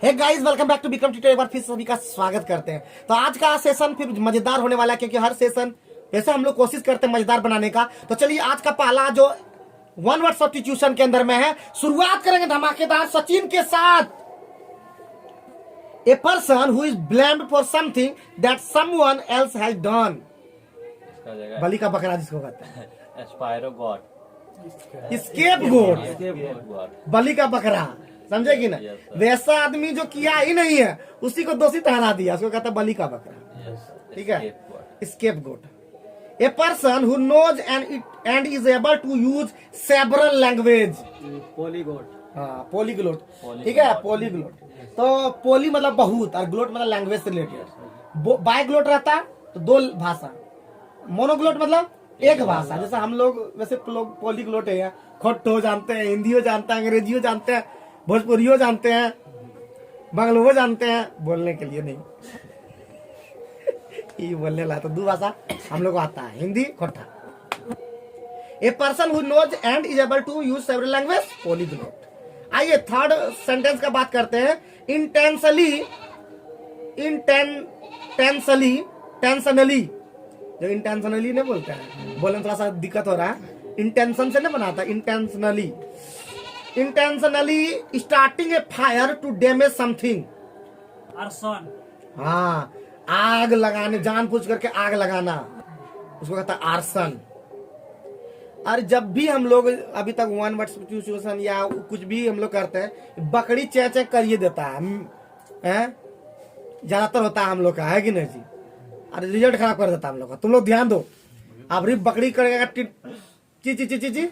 Hey guys, welcome back to Vikram tutor. एक बार फिर सभी का स्वागत करते हैं। तो आज का सेशन फिर मजेदार होने वाला है, क्योंकि हर सेशन वैसे हम लोग कोशिश करते हैं मजेदार बनाने का। तो चलिए आज का पहला जो वन वर्ड सब्स्टिट्यूशन के अंदर में है, शुरुआत करेंगे धमाकेदार सचिन के साथ। A person who is blamed for something that someone else has done. बलि का बकरा जिसको कहते हैं, एस्पायरो गॉड, स्केपगोट, बलि का बकरा, समझे कि ना। वैसा आदमी जो किया ही नहीं है उसी को दोषी ठहरा दिया, उसको कहता है बलि का बकरा। ठीक है, scapegoat. A person who knows and is able to use several language, polyglot. हाँ, पॉलीग्लोट। ठीक है, पॉलीग्लोट। तो पॉली मतलब बहुत और ग्लोट मतलब लैंग्वेज से रिलेटेड। बायग्लोट रहता तो दो भाषा, मोनोग्लोट मतलब एक भाषा। जैसे हम लोग वैसे लोग पॉलीग्लोट है, खोटो जानते हैं, हिंदी जानते हैं, अंग्रेजी जानते हैं, भोजपुरी जानते हैं, बंगलो जानते हैं, बोलने के लिए नहीं। ये बोलने ला तो दो भाषा हम लोग आता है, हिंदी खोटा। A person who knows and is able to use several language, polyglot. आइए थर्ड सेंटेंस का बात करते हैं। इंटेंशनली जो इंटेंशनली नहीं बोलते हैं, बोलने में थोड़ा सा दिक्कत हो रहा है, इंटेंशन से नहीं बनाता, intentionally starting a fire to damage something. Arson. हाँ, आग लगाने, जानबूझ करके आग लगाना, उसको कहता है आर्सन। और जब भी हम लोग अभी तक वन वर्ड सब्स्टिट्यूशन या कुछ भी हम लोग करते हैं, बकरी चेक चेक करिए देता है, ज्यादातर होता है हम लोग का, है कि नहीं जी। अरे रिजल्ट खराब कर देता है हम लोग का। तुम लोग ध्यान दो, अब री बकरी करेगा ची ची ची ची ची।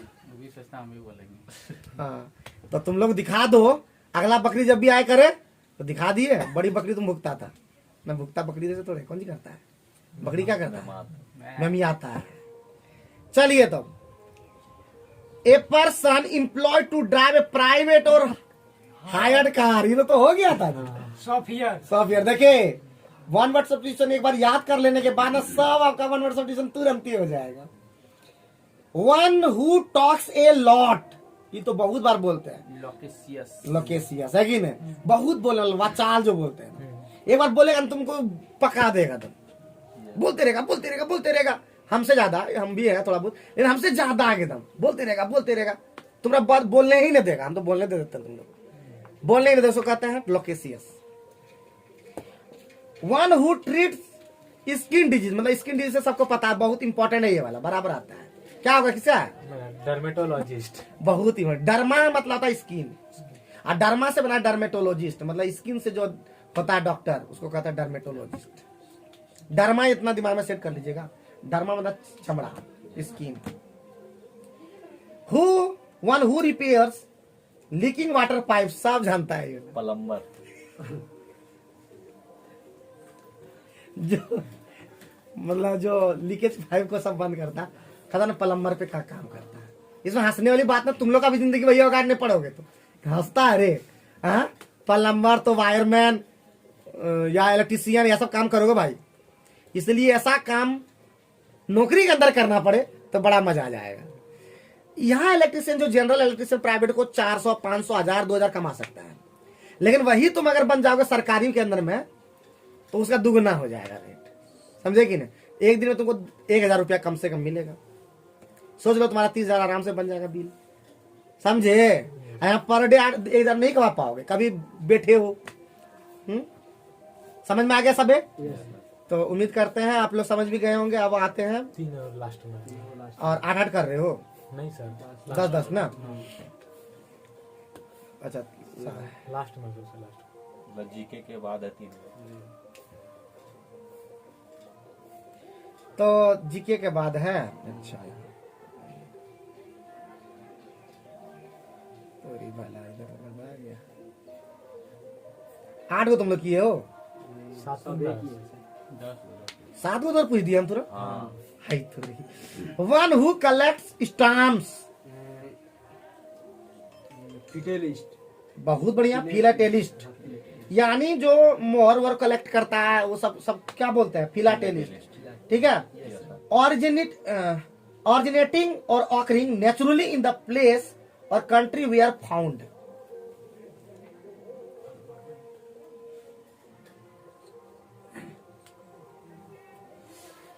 हाँ, तो तुम लोग दिखा दो, अगला बकरी जब भी आए करे तो दिखा दिए। बड़ी बकरी तुम भुगता था, मैं भुगता बकरी जैसे थोड़े, कौन सी करता है, बकरी क्या करता है, मैं आता है। चलिए तो a person employed to drive a private और हायर्ड कार, ये तो हो गया था। सॉफ्टवेयर देखिए, वन वर्ड सब्स्टिट्यूशन एक बार याद कर लेने के बाद ना सब आपका वन वर्ड सब्स्टिट्यूशन तुरंत ही हो जाएगा। One who talks a lot, ये तो बहुत बार बोलते हैं, लोकेसियस है कि नहीं, बहुत बोले, वाचाल जो बोलते हैं। एक बार बोलेगा तुमको पका देगा, तुम बोलते रहेगा। हमसे ज्यादा, हम भी है थोड़ा बहुत, लेकिन हमसे ज्यादा आगे दम बोलते रहेगा। तुम्हारा बात बोलने ही नहीं देगा, हम तो बोलने दे देते हैं, तुम लोग बोलने ही नहीं देते, कहते हैं loquacious. One who treats skin disease, मतलब स्किन डिजीज से सबको पता है, बहुत इंपॉर्टेंट है ये वाला, बराबर आता है। क्या होगा, किसका है, डर्मेटोलॉजिस्ट। बहुत ही डर्मा मतलब होता है स्किन, और डर्मा से बना डर्मेटोलॉजिस्ट, मतलब स्किन से जो होता है डॉक्टर, उसको कहता है डर्मेटोलॉजिस्ट। डर्मा इतना दिमाग में सेट कर लीजिएगा, डर्मा मतलब चमड़ा, skin. One who repairs leaking water pipe, सब जानता है ये, प्लम्बर। जो मतलब जो लीकेज पाइप को सब बंद करता, खता ना प्लम्बर पे क्या काम करता है। इसमें हंसने वाली बात ना, तुम लोग का भी जिंदगी भैया काटने पड़ोगे तो हंसता है रे। हाँ, प्लम्बर तो वायरमैन या इलेक्ट्रीशियन या सब काम करोगे भाई, इसलिए ऐसा काम नौकरी के अंदर करना पड़े तो बड़ा मजा आ जाएगा। यहाँ इलेक्ट्रीशियन जो जनरल इलेक्ट्रीशियन प्राइवेट को 400, 500, 1000, 2000 कमा सकता है, लेकिन वही तुम अगर बन जाओगे सरकारी के अंदर में तो उसका दुगना हो जाएगा रेट, समझे कि नहीं। एक दिन में तुमको 1000 रुपया कम से कम मिलेगा। सोच लो तुम्हारा 30,000 आराम से बन जाएगा बिल, समझे। यहाँ पर डे 1000 नहीं कमा पाओगे, कभी बैठे हो। समझ में आ गया सबे। तो उम्मीद करते हैं आप लोग समझ भी गए होंगे। अब आते हैं 3 और लास्ट में, और 8-8 कर रहे हो, नहीं सर 10-10 ना। अच्छा, लास्ट में लास्ट जीके के बाद है 3। तो जीके के बाद है। अच्छा, तो भला इधर आ गया। 8 को तुम लोग किए हो, 7 को तो पूछ दिया हम तुरंत। One who collects stamps, philatelist. बहुत बढ़िया, फिलाटेलिस्ट, यानी जो मोहर वर कलेक्ट करता है वो सब क्या बोलते हैं, फिलाटेलिस्ट। ठीक है, ऑरिजिनेटिंग और occurring naturally in the place और कंट्री वी आर फाउंड।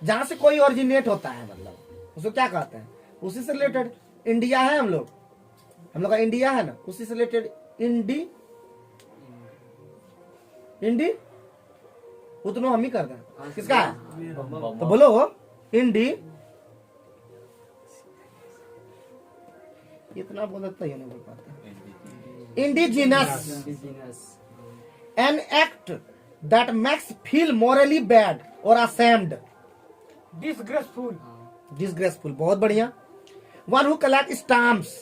जहां से कोई ओरिजिनेट होता है, मतलब उसको क्या कहते हैं, उसी से रिलेटेड। इंडिया है हम लोग का इंडिया है ना, उसी से रिलेटेड इंडी उतना हम ही कर दें। किसका है तो बोलो इंडी, इतना बोल देता है नहीं बोल पाता। Indigenous, an act that makes feel morally bad और असेम्ड। डिसग्रेसफुल, बहुत बढ़िया। One who collect stamps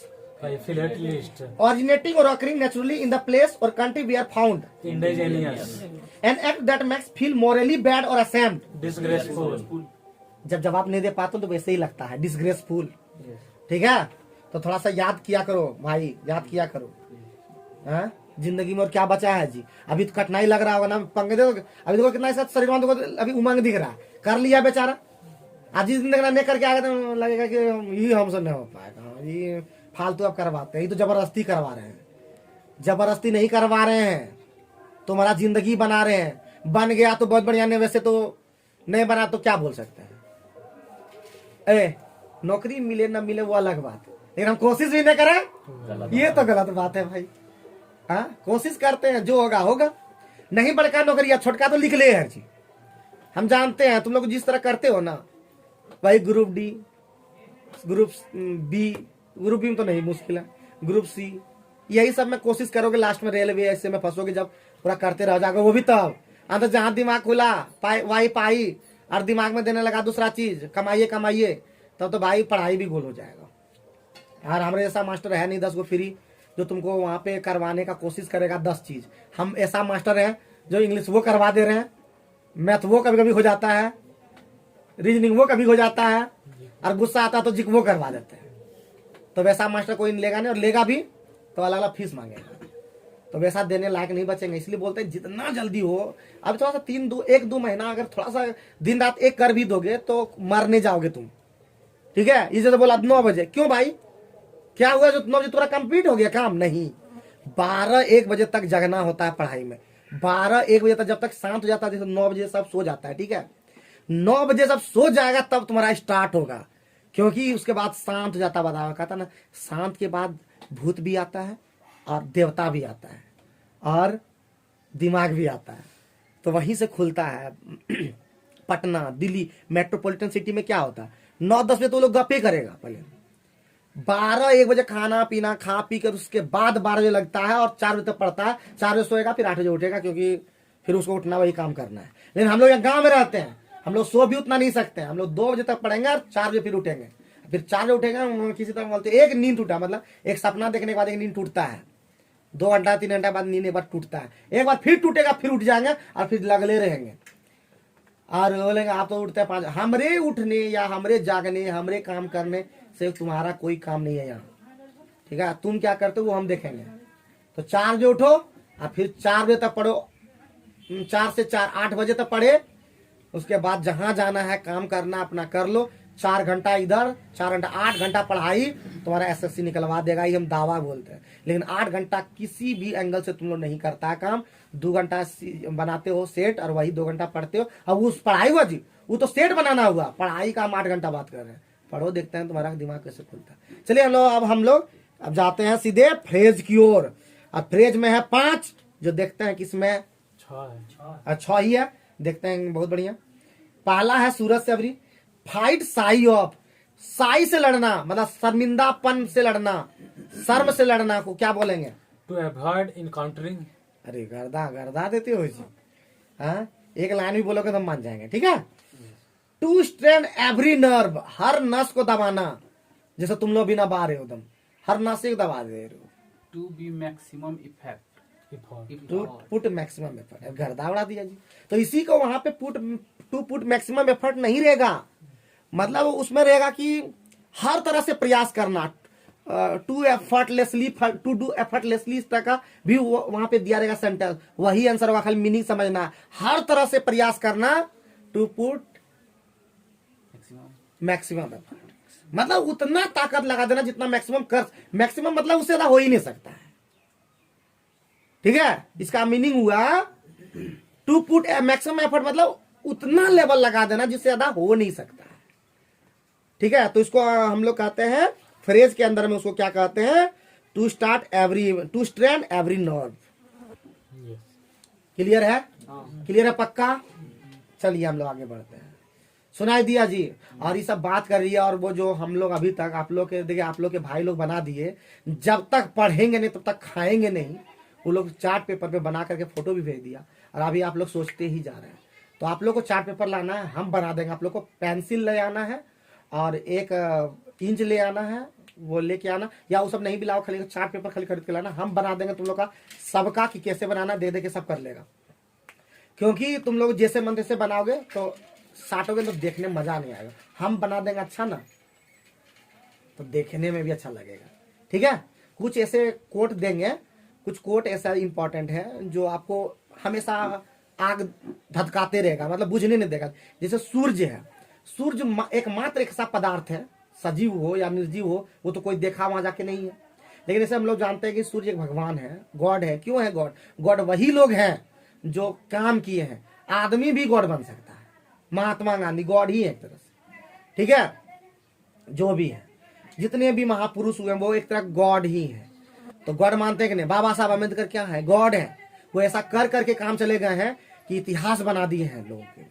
philatelist, originating or occurring naturally in the place or country we are found. Indigenous, An act that makes feel morally bad or ashamed. Disgraceful, जब जवाब नहीं दे पाते तो वैसे ही लगता है, डिसग्रेसफुल। ठीक है, तो थोड़ा सा याद किया करो भाई, याद किया करो। हाँ? जिंदगी में और क्या बचा है जी। अभी तो कठिनाई लग रहा होगा ना, पंगे देखो अभी देखो कितना ऐसा शरीर में देखो, अभी उमंग दिख रहा है, कर लिया बेचारा। आज जिस जिंदगी नहीं करके आएगा तो लगेगा कि ये हमसे नहीं हो पाएगा, ये फालतू अब करवाते हैं, ये तो जबरदस्ती करवा रहे हैं। जबरदस्ती नहीं करवा रहे हैं, तुम्हारा जिंदगी बना रहे हैं। बन गया तो बहुत बढ़िया, नहीं वैसे तो नहीं बना तो क्या बोल सकते हैं। नौकरी मिले ना मिले वो अलग बात, लेकिन हम कोशिश भी नहीं करें ये तो गलत बात है भाई। हाँ, कोशिश करते हैं, जो होगा होगा। नहीं बड़का नौकरी या छोटका तो लिख ले हर चीज, हम जानते हैं तुम लोग जिस तरह करते हो ना भाई। Group D, group B, group B में तो नहीं, मुश्किल है। ग्रुप सी, यही सब में कोशिश करोगे, लास्ट में रेलवे ऐसे में फंसोगे जब पूरा करते रह जाओगे। वो भी तब अंदर जहां दिमाग खुला वाई पाई और दिमाग में देने लगा दूसरा चीज, कमाइए कमाइए, तब तो भाई पढ़ाई भी गोल हो जाएगा। और हमारे जैसा मास्टर है नहीं 10 गो फ्री जो तुमको वहां पे करवाने का कोशिश करेगा 10 चीज। हम ऐसा मास्टर है जो इंग्लिश वो करवा दे रहे हैं, मैथ वो कभी कभी हो जाता है, रीजनिंग वो कभी हो जाता है, और गुस्सा आता तो जिक वो करवा देते हैं। तो वैसा मास्टर कोई लेगा नहीं, और लेगा भी तो अलग अलग फीस मांगेगा, तो वैसा देने लायक नहीं बचेंगे। इसलिए बोलते हैं जितना जल्दी हो, अब थोड़ा सा 1-2 महीना अगर थोड़ा सा दिन रात एक कर भी दोगे तो मरने जाओगे तुम। ठीक है, इसे तो बोला 9 बजे, क्यों भाई क्या हुआ जो 9 बजे तुम्हारा कंप्लीट हो गया काम? नहीं, 12-1 बजे तक जगना होता है पढ़ाई में। 12-1 बजे तक जब तक शांत हो जाता है, 9 बजे सब सो जाता है। ठीक है, 9 बजे सब सो जाएगा तब तुम्हारा स्टार्ट होगा, क्योंकि उसके बाद शांत हो जाता। बताओ, कहता ना शांत के बाद भूत भी आता है और देवता भी आता है और दिमाग भी आता है, तो वहीं से खुलता है। पटना, दिल्ली मेट्रोपॉलिटन सिटी में क्या होता है, 9-10 बजे तो लोग गप्पे करेगा, पहले 12-1 बजे खाना पीना खा पी कर उसके बाद 12 बजे लगता है और 4 बजे तक पढ़ता है। 4 बजे सोएगा, फिर 8 बजे उठेगा, क्योंकि फिर उसको उठना वही काम करना है। लेकिन हम लोग यहाँ गाँव में रहते हैं, हम लोग सो भी उतना नहीं सकते हैं। हम लोग 2 बजे तक पढ़ेंगे और 4 बजे फिर उठेंगे, फिर 4 बजे उठेंगे। किसी तरह बोलते एक नींद टूटा, मतलब एक सपना देखने के बाद एक नींद टूटता है, 2 घंटा 3 घंटा बाद नींद एक बार टूटता है, एक बार फिर टूटेगा, फिर उठ जाएंगे और फिर लगले रहेंगे और बोलेंगे आप तो उठते हैं 5। हमरे उठने या हमरे जागने, हमरे काम करने से तुम्हारा कोई काम नहीं है यहाँ। ठीक है, तुम क्या करते हो वो हम देखेंगे। तो 4 बजे उठो और फिर 4 बजे तक पढ़ो, 4 से 4 8 बजे तक पढ़े। उसके बाद जहां जाना है काम करना अपना कर लो। 4 घंटा इधर, 4 घंटा 8 घंटा पढ़ाई तुम्हारा एसएससी निकलवा देगा, ये हम दावा बोलते हैं। लेकिन 8 घंटा किसी भी एंगल से तुम लोग नहीं करता है काम। 2 घंटा बनाते हो सेट और वही 2 घंटा पढ़ते हो। अब उस पढ़ाई हुआ जी, वो तो सेट बनाना हुआ, पढ़ाई का हम 8 घंटा बात कर रहे हैं। पढ़ो, देखते हैं तुम्हारा दिमाग कैसे खुलता है। चलिए हम लोग अब जाते हैं सीधे फ्रेज की ओर। अब फ्रेज में है 5, जो देखते हैं किसमें 6 ही है, देखते हैं। बहुत बढ़िया। पहला है सूरज से अबरी, फाइट साई ऑफ। साई से लड़ना मतलब शर्मिंदापन से लड़ना, शर्म से लड़ना को क्या बोलेंगे? To avoid encountering. अरे गर्दा देते हो जी। हाँ, एक लाइन भी बोलोगे तो हम मान जाएंगे। ठीक है। टू स्ट्रेन एवरी नर्व, हर नस को दबाना, जैसे तुम लोग भी ना बा रहे हो, दम हर नस से दबा दे रहे हो। To be maximum effect, to put maximum effort, गर्दा उड़ा दिया जी। तो इसी को वहां पे टू पुट मैक्सिमम एफर्ट नहीं रहेगा, मतलब उसमें रहेगा कि हर तरह से प्रयास करना। To effortlessly, to do effortlessly, इस तरह का भी वहां पे दिया रहेगा सेंटेंस। वही आंसर होगा, खाली मीनिंग समझना। हर तरह से प्रयास करना, टू पुट मैक्सिमम एफर्ट, मतलब उतना ताकत लगा देना जितना मैक्सिमम कर। मैक्सिमम मतलब उससे ज्यादा हो ही नहीं सकता है। ठीक है, इसका मीनिंग हुआ टू पुट मैक्सिमम एफर्ट, मतलब उतना लेवल लगा देना जिससे ज्यादा हो नहीं सकता है। ठीक है, तो इसको हम लोग कहते हैं फ्रेज के अंदर में, उसको क्या कहते हैं, to strain every nerve. Yes. Clear है? क्लियर है पक्का? चलिए हम लोग आगे बढ़ते हैं। सुनाई दिया जी? और ये सब बात कर रही है, और वो जो हम लोग अभी तक आप लोग के देखिए, आप लोग के भाई लोग बना दिए, जब तक पढ़ेंगे नहीं तब तक खाएंगे नहीं। वो लोग चार्ट पेपर पे बना करके फोटो भी भेज दिया, और अभी आप लोग सोचते ही जा रहे हैं। तो आप लोग को चार्ट पेपर लाना है, हम बना देंगे। आप लोग को पेंसिल ले आना है और एक इंच ले आना है, वो लेके आना, या वो सब नहीं भी लाओ, खाली चार्ट पेपर खाली खरीद के लाना, हम बना देंगे तुम लोग का सबका कि कैसे बनाना, दे दे के सब कर लेगा। क्योंकि तुम लोग जैसे मन तैसे बनाओगे तो साटोगे तो देखने में मजा नहीं आएगा। हम बना देंगे अच्छा ना, तो देखने में भी अच्छा लगेगा। ठीक है, कुछ ऐसे कोट देंगे, कुछ कोट ऐसा इंपॉर्टेंट है जो आपको हमेशा आग धधकाते रहेगा, मतलब बुझने नहीं देगा। जैसे सूर्य है, सूर्य एकमात्र एक ऐसा पदार्थ है, सजीव हो या निर्जीव हो, वो तो कोई देखा वहां जाके नहीं है। लेकिन जैसे हम लोग जानते हैं कि सूर्य एक भगवान है, गॉड है। क्यों है गॉड? गॉड वही लोग हैं जो काम किए हैं। आदमी भी गॉड बन सकता है, महात्मा गांधी गॉड ही है एक तरह से। ठीक है, जो भी है, जितने भी महापुरुष हुए वो एक तरह गॉड ही है। तो गॉड मानते हैं कि नहीं? बाबा साहब अम्बेडकर क्या है? गॉड है। वो ऐसा कर करके काम चले गए हैं कि इतिहास बना दिए हैं लोगों के।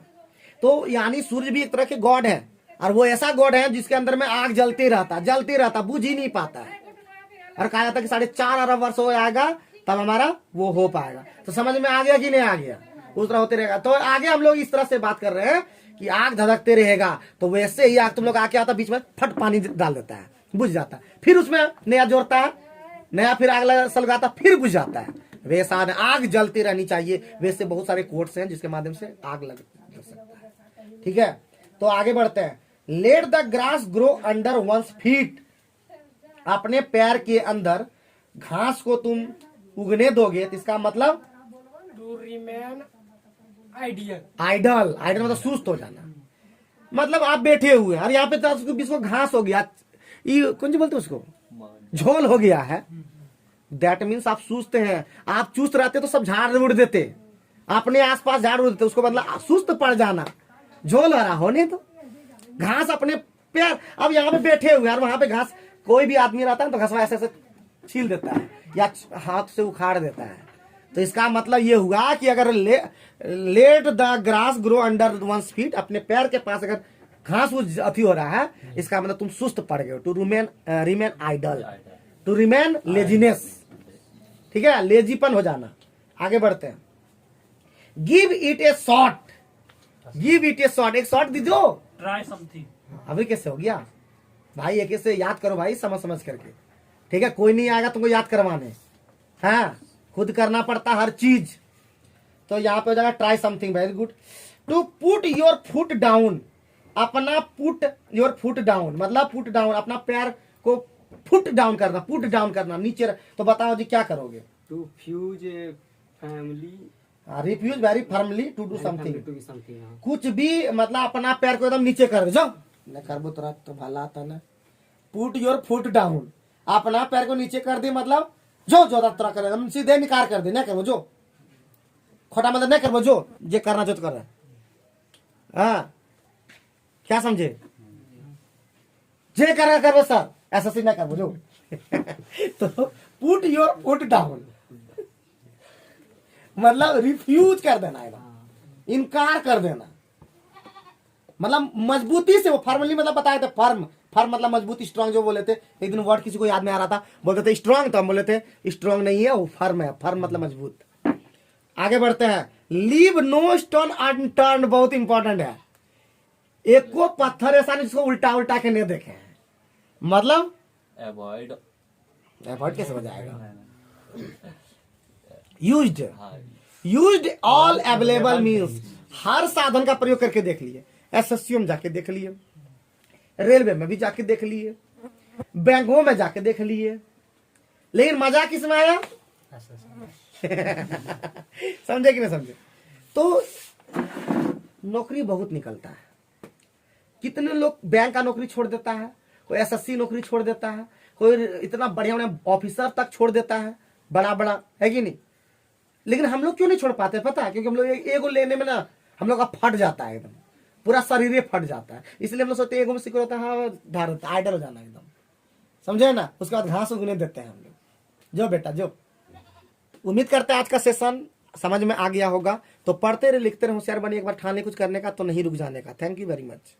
तो यानी सूर्य भी एक तरह के गॉड है, और वो ऐसा गॉड है जिसके अंदर में आग जलते रहता, बुझ ही नहीं पाता है। और कहा जाता है कि 4.5 अरब वर्ष हो जाएगा तब हमारा वो हो पाएगा। तो समझ में आ गया कि नहीं आ गया? उस तरह होते रहेगा। तो आगे हम लोग इस तरह से बात कर रहे हैं कि आग धधकते रहेगा, तो वैसे ही आग तुम लोग आके आता, बीच में फट पानी डाल देता है, बुझ जाता है, फिर उसमें नया जोड़ता है, नया फिर आग सलगाता, फिर बुझ जाता है। वैसा आग जलती रहनी चाहिए। वैसे बहुत सारे कोट्स हैं जिसके माध्यम से आग लग सकता है। ठीक है, तो आगे बढ़ते हैं। Let the grass grow under one's feet. अपने पैर के अंदर घास को तुम उगने दोगे तो इसका मतलब टू रिमेन आइडियल। आइडल मतलब सुस्त हो जाना। मतलब आप बैठे हुए और यहाँ पे बीच में घास हो गया, ये कौन सी बोलते उसको, झोल हो गया है। दैट मीन्स आप सुस्त हैं। आप चुस्त रहते तो सब झाड़ उड़ देते, अपने आसपास झाड़ उड़ देते, उसको मतलब सुस्त पड़ जाना, झोल हरा होने तो घास अपने पैर। अब यहाँ पे बैठे हुए और वहां पे घास, कोई भी आदमी रहता है तो घास ऐसे ऐसे छील देता है या हाथ से उखाड़ देता है। तो इसका मतलब ये हुआ कि अगर let the grass grow under one's feet, अपने पैर के पास अगर घास अथी हो रहा है, इसका मतलब तुम सुस्त पड़ गए हो। To remain idle, to remain laziness. ठीक है, लेजीपन हो जाना। आगे बढ़ते हैं। Give it a shot, give it a shot, एक शॉट दीजो। Try something. अभी कैसे हो गया भाई? एक से याद करो भाई, समझ करके। ठीक है, कोई नहीं आएगा तुमको याद करवाने, हाँ खुद करना पड़ता हर चीज। तो यहाँ पे हो जाएगा try something. Very good. To put your foot down, अपना पुट योर फुट डाउन मतलब पुट डाउन, अपना पैर को फुट डाउन करना, पुट डाउन करना, नीचे। तो बताओ जी क्या करोगे? To fuse a family, refuse very firmly to do something. To something. कुछ भी मतलब अपना पैर को एकदम नीचे कर दो, न करबो तो भला आता ना। पुट योर फुट डाउन, अपना पैर को नीचे कर दे, मतलब जो तोरा करे, एकदम सीधे निकार कर दे, नहीं करो जो खोटा मतलब नहीं करो, जो जे करना जो तो कर। हाँ क्या समझे? जे कर सर, ऐसा सी ना करो जो। तो पुट योर फुट डाउन मतलब रिफ्यूज कर देना है, इनकार कर देना, मतलब मजबूती से। वो फर्मली मतलब बताए थे, फर्म मतलब मजबूती, स्ट्रांग जो बोले थे। एक दिन वर्ड किसी को याद नहीं आ रहा था, बोलते थे स्ट्रांग, तो हम बोले थे स्ट्रांग नहीं है, वो फर्म है। फर्म मतलब मजबूत। आगे बढ़ते हैं। लीव नो स्टोन अनटर्न्ड, बहुत इंपॉर्टेंट है। एक को पत्थर ऐसा नहीं जिसको उल्टा उल्टा के नहीं देखे, मतलब अवॉइड कैसे हो जाएगा? यूज्ड ऑल अवेलेबल मीन्स, हर साधन का प्रयोग करके देख लिए। एसएससी में जाके देख लिए, रेलवे में भी जाके देख लिए, बैंकों में जाके देख लिए, लेकिन मजा किस में आया? समझे कि नहीं समझे? तो नौकरी बहुत निकलता है। कितने लोग बैंक का नौकरी छोड़ देता है, कोई एसएससी नौकरी छोड़ देता है, कोई इतना बढ़िया ऑफिसर तक छोड़ देता है, बड़ा है कि नहीं? लेकिन हम लोग क्यों नहीं छोड़ पाते पता है? क्योंकि हम लोग एगो लेने में ना हम लोग का फट जाता है एकदम, पूरा शरीर ही फट जाता है। इसलिए हम लोग सोचते हैं एगो में सिक्योर होता है, हाँ भारत आइडल हो जाना एकदम, समझे ना। उसके बाद घास उगने देते हैं हम लोग। जो बेटा जो, उम्मीद करते हैं आज का सेशन समझ में आ गया होगा। तो पढ़ते रहे, लिखते रहे, होशियार बनिए। एक बार ठान ले कुछ करने का तो नहीं रुक जाने का। Thank you very much.